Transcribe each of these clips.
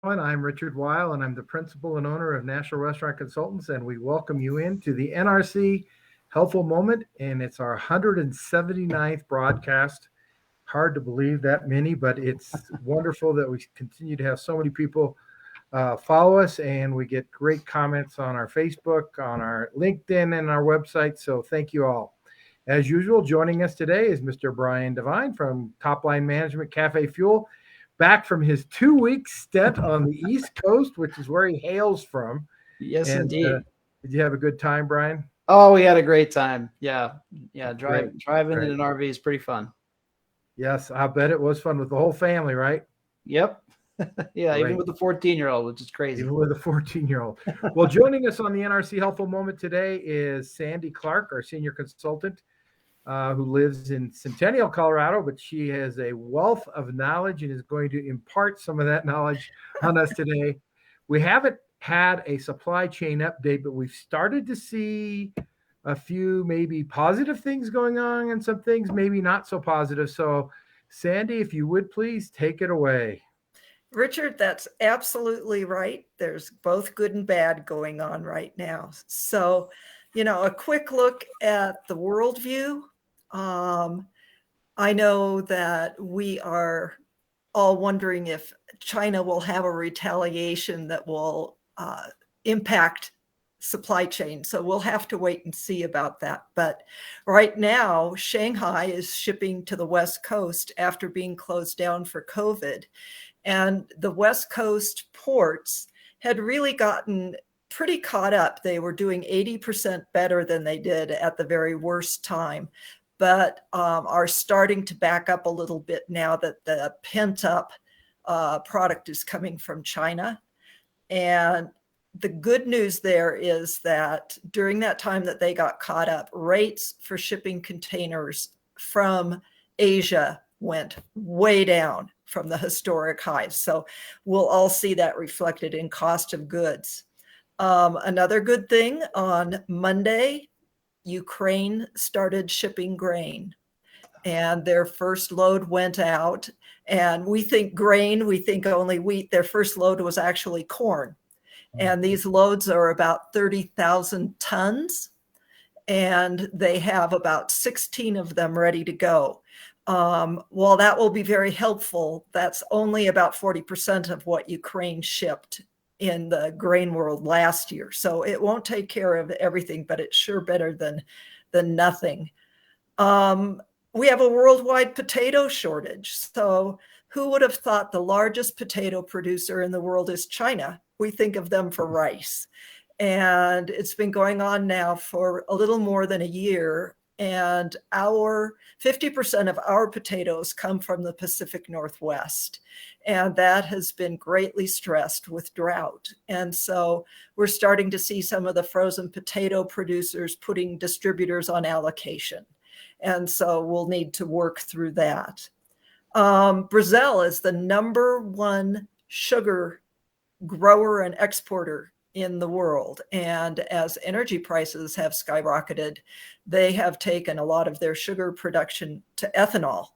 I'm Richard Weil, and I'm the principal and owner of National Restaurant Consultants, and we welcome you into the NRC Helpful Moment, and it's our 179th broadcast. Hard to believe that many, but it's wonderful that we continue to have so many people follow us, and we get great comments on our Facebook, on our LinkedIn, and our website. So thank you all. As usual, joining us today is Mr. Brian Devine from Top Line Management Cafe Fuel, back from his 2 week stint on the East Coast, which is where he hails from. Yes, And indeed. did you have a good time, Brian? Oh, we had a great time. Yeah. Great, Driving in great. an RV is pretty fun. Yes, I bet it was fun with the whole family, right? Yep. Yeah, even Great. with the 14-year-old, which is crazy. Even with a 14-year-old. Well, joining us on the NRC Helpful Moment today is Sandy Clark, our senior consultant, who lives in Centennial, Colorado, but she has a wealth of knowledge and is going to impart some of that knowledge on us today. We haven't had a supply chain update, but we've started to see a few maybe positive things going on and some things maybe not so positive. So, Sandy, if you would please take it away. Richard, that's absolutely right. There's both good and bad going on right now. So, a quick look at the worldview. I know that we are all wondering if China will have a retaliation that will impact supply chain. So we'll have to wait and see about that. But right now, Shanghai is shipping to the West Coast after being closed down for COVID. And the West Coast ports had really gotten pretty caught up. They were doing 80% better than they did at the very worst time, but are starting to back up a little bit now that the pent up product is coming from China. And the good news there is that during that time that they got caught up, rates for shipping containers from Asia went way down from the historic highs. So we'll all see that reflected in cost of goods. Another good thing, on Monday, Ukraine started shipping grain, and their first load went out. And we think grain, we think only wheat. Their first load was actually corn. And these loads are about 30,000 tons, and they have about 16 of them ready to go. While that will be very helpful, that's only about 40% of what Ukraine shipped in the grain world last year. So it won't take care of everything, but it's sure better than nothing. We have a worldwide potato shortage. So who would have thought the largest potato producer in the world is China? We think of them for rice. And it's been going on now for a little more than a year. And 50% of our potatoes come from the Pacific Northwest. And that has been greatly stressed with drought. And so we're starting to see some of the frozen potato producers putting distributors on allocation. And so we'll need to work through that. Brazil is the #1 sugar grower and exporter in the world. And as energy prices have skyrocketed, they have taken a lot of their sugar production to ethanol.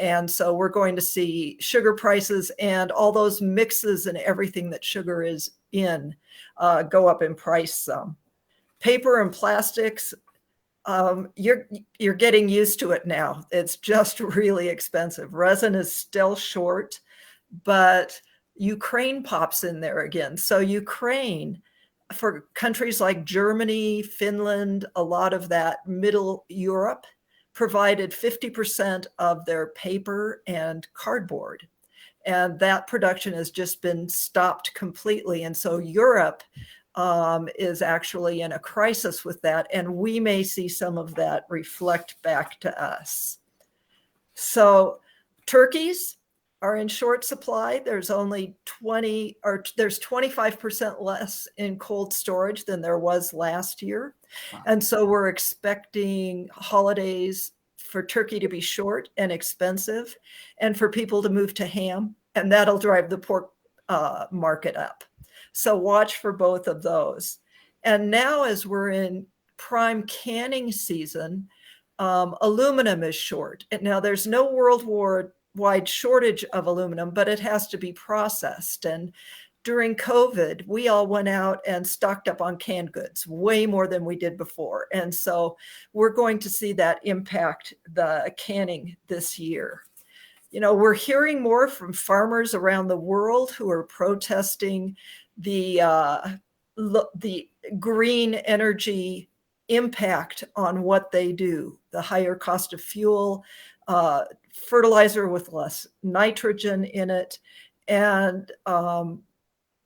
And so we're going to see sugar prices and all those mixes and everything that sugar is in go up in price some. Paper and plastics, you're getting used to it now. It's just really expensive. Resin is still short, but Ukraine pops in there again. So Ukraine, for countries like Germany, Finland, a lot of that middle Europe, provided 50% of their paper and cardboard. And that production has just been stopped completely. And so Europe is actually in a crisis with that. And we may see some of that reflect back to us. So turkeys are in short supply. There's only 25% less in cold storage than there was last year. Wow. And so we're expecting holidays for turkey to be short and expensive, and for people to move to ham, and that'll drive the pork market up. So watch for both of those. And now, as we're in prime canning season, aluminum is short. And now there's no World War worldwide shortage of aluminum, but it has to be processed. And during COVID, we all went out and stocked up on canned goods, way more than we did before. And so we're going to see that impact the canning this year. You know, we're hearing more from farmers around the world who are protesting the green energy impact on what they do, the higher cost of fuel, fertilizer with less nitrogen in it, and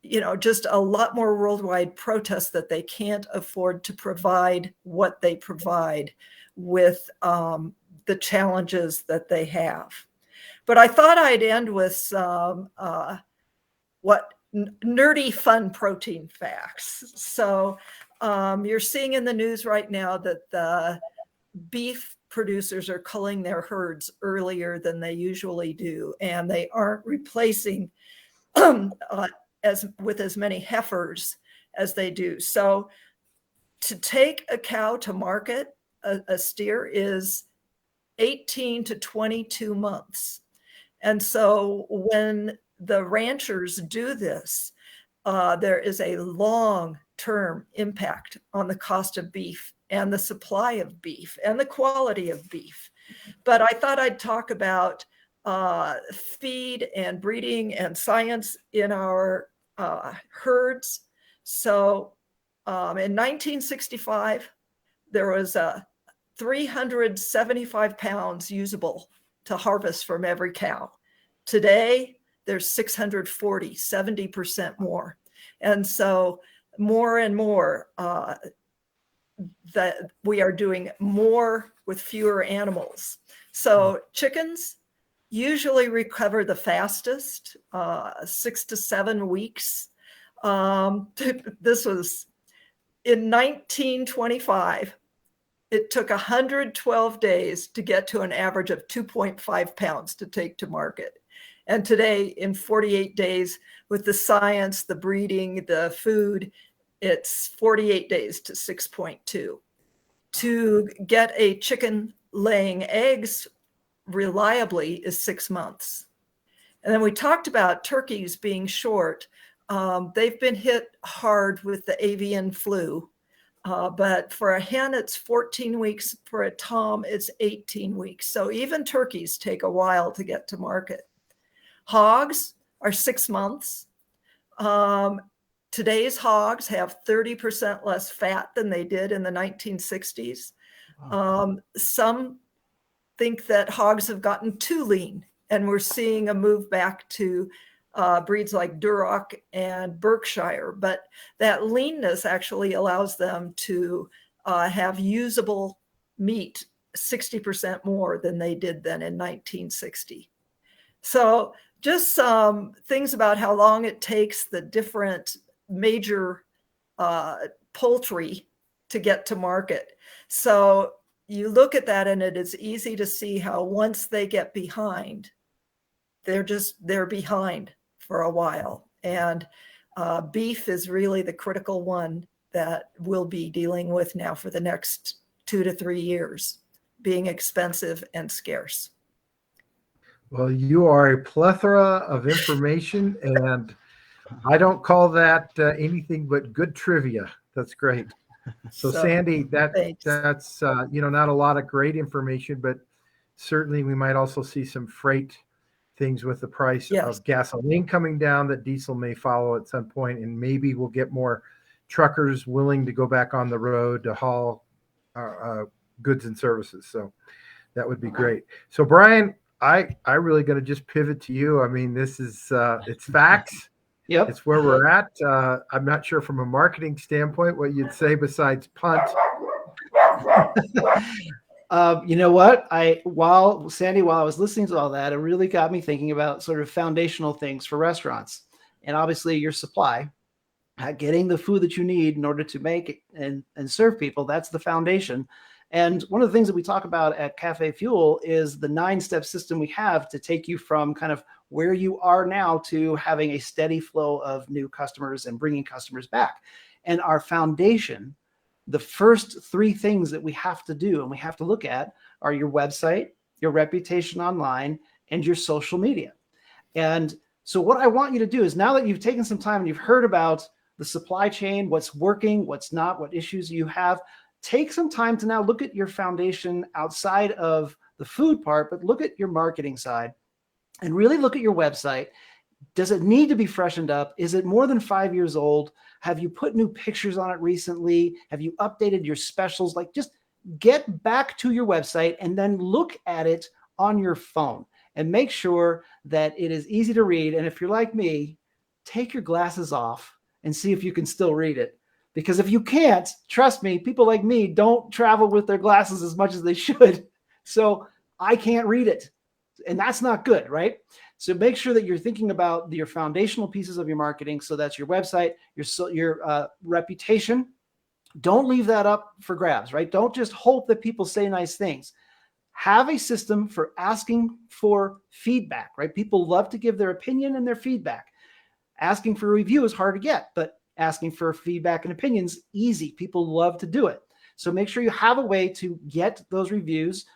you know, just a lot more worldwide protests that they can't afford to provide what they provide with the challenges that they have. But I thought I'd end with some nerdy fun protein facts. So you're seeing in the news right now that the beef producers are culling their herds earlier than they usually do, and they aren't replacing with as many heifers as they do. So to take a cow to market, a steer, is 18 to 22 months. And so when the ranchers do this, there is a long-term impact on the cost of beef and the supply of beef and the quality of beef. But I thought I'd talk about feed and breeding and science in our herds. So in 1965, there was 375 pounds usable to harvest from every cow. Today, there's 640, 70% more. And so more and more that we are doing more with fewer animals. So chickens usually recover the fastest, 6 to 7 weeks. This was in 1925. It took 112 days to get to an average of 2.5 pounds to take to market. And today, in 48 days, with the science, the breeding, the food, it's 48 days to 6.2. To get a chicken laying eggs reliably is 6 months. And then we talked about turkeys being short. They've been hit hard with the avian flu. But for a hen, it's 14 weeks. For a tom, it's 18 weeks. So even turkeys take a while to get to market. Hogs are 6 months. Today's hogs have 30% less fat than they did in the 1960s. Wow. Some think that hogs have gotten too lean, and we're seeing a move back to breeds like Duroc and Berkshire, but that leanness actually allows them to have usable meat 60% more than they did then in 1960. So just some things about how long it takes the different major poultry to get to market. So you look at that and it is easy to see how once they get behind, they're behind for a while. And beef is really the critical one that we'll be dealing with now for the next 2 to 3 years, being expensive and scarce. Well, you are a plethora of information, and I don't call that anything but good trivia. That's great. So Sandy, that's not a lot of great information, but certainly we might also see some freight things with the price of gasoline coming down, that diesel may follow at some point, and maybe we'll get more truckers willing to go back on the road to haul goods and services. So that would be great. So Brian, I really got to just pivot to you. I mean, this is it's facts. Yep. It's where we're at. I'm not sure from a marketing standpoint what you'd say besides punt. You know what? While I was listening to all that, it really got me thinking about sort of foundational things for restaurants. And obviously your supply, getting the food that you need in order to make it and serve people, that's the foundation. And one of the things that we talk about at Cafe Fuel is the 9-step system we have to take you from kind of where you are now to having a steady flow of new customers and bringing customers back. And our foundation, the first 3 things that we have to do and we have to look at are your website, your reputation online, and your social media. And so what I want you to do is, now that you've taken some time and you've heard about the supply chain, what's working, what's not, what issues you have, take some time to now look at your foundation outside of the food part, but look at your marketing side and really look at your website. Does it need to be freshened up? Is it more than 5 years old? Have you put new pictures on it recently? Have you updated your specials? Like, just get back to your website and then look at it on your phone and make sure that it is easy to read. And if you're like me, take your glasses off and see if you can still read it. Because if you can't, trust me, people like me don't travel with their glasses as much as they should. So I can't read it. And that's not good, right? So make sure that you're thinking about your foundational pieces of your marketing. So that's your website, your reputation. Don't leave that up for grabs, right? Don't just hope that people say nice things. Have a system for asking for feedback, right? People love to give their opinion and their feedback. Asking for a review is hard to get, but asking for feedback and opinions, easy. People love to do it. So make sure you have a way to get those reviews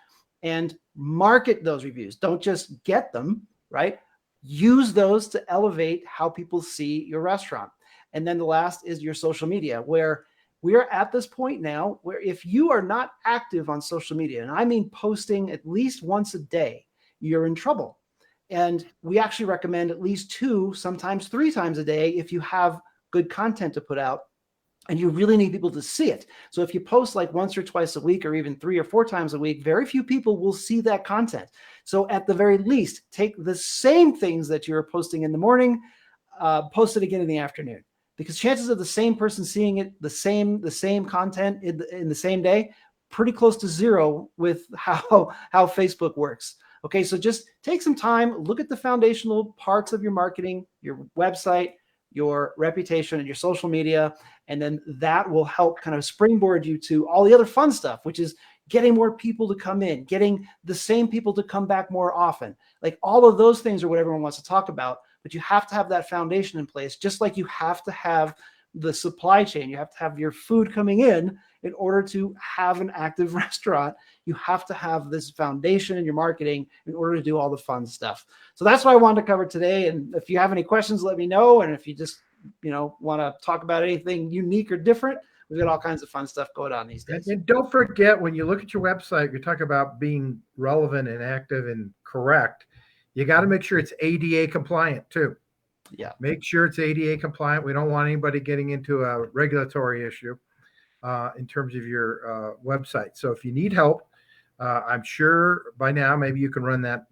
and market those reviews. Don't just get them, right? Use those to elevate how people see your restaurant. And then the last is your social media, where we are at this point now where if you are not active on social media, and I mean posting at least once a day, you're in trouble. And we actually recommend at least 2, sometimes 3 times a day if you have good content to put out and you really need people to see it. So if you post like once or twice a week or even 3 or 4 times a week, very few people will see that content. So at the very least, take the same things that you're posting in the morning, post it again in the afternoon, because chances of the same person seeing it, the same content in the same day, pretty close to 0 with how Facebook works. Okay, so just take some time, look at the foundational parts of your marketing, your website, your reputation, and your social media, and then that will help kind of springboard you to all the other fun stuff, which is getting more people to come in, getting the same people to come back more often. Like, all of those things are what everyone wants to talk about, but you have to have that foundation in place, just like you have to have the supply chain. You have to have your food coming in order to have an active restaurant. You have to have this foundation in your marketing in order to do all the fun stuff. So that's what I wanted to cover today. And if you have any questions, let me know. And if you just, want to talk about anything unique or different, we've got all kinds of fun stuff going on these days. And don't forget, when you look at your website, you talk about being relevant and active and correct. You got to make sure it's ADA compliant too. Yeah. Make sure it's ADA compliant. We don't want anybody getting into a regulatory issue in terms of your website. So if you need help, I'm sure by now maybe you can run that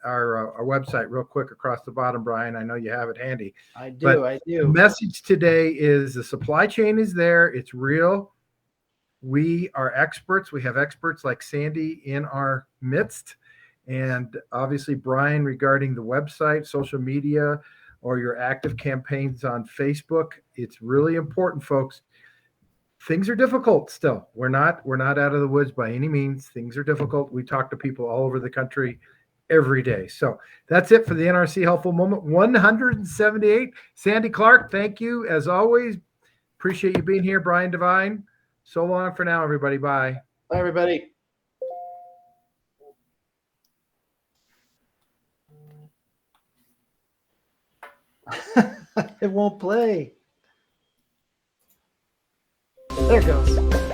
our website real quick across the bottom, Brian. I know you have it handy. I do. The message today is the supply chain is there. It's real. We are experts. We have experts like Sandy in our midst. And obviously, Brian, regarding the website, social media, or your active campaigns on Facebook, it's really important, folks. Things are difficult still. We're not out of the woods by any means. Things are difficult. We talk to people all over the country every day. So that's it for the NRC Helpful Moment 178. Sandy Clark, thank you as always. Appreciate you being here, Brian Devine. So long for now, everybody. Bye. Bye, everybody. It won't play. There it goes.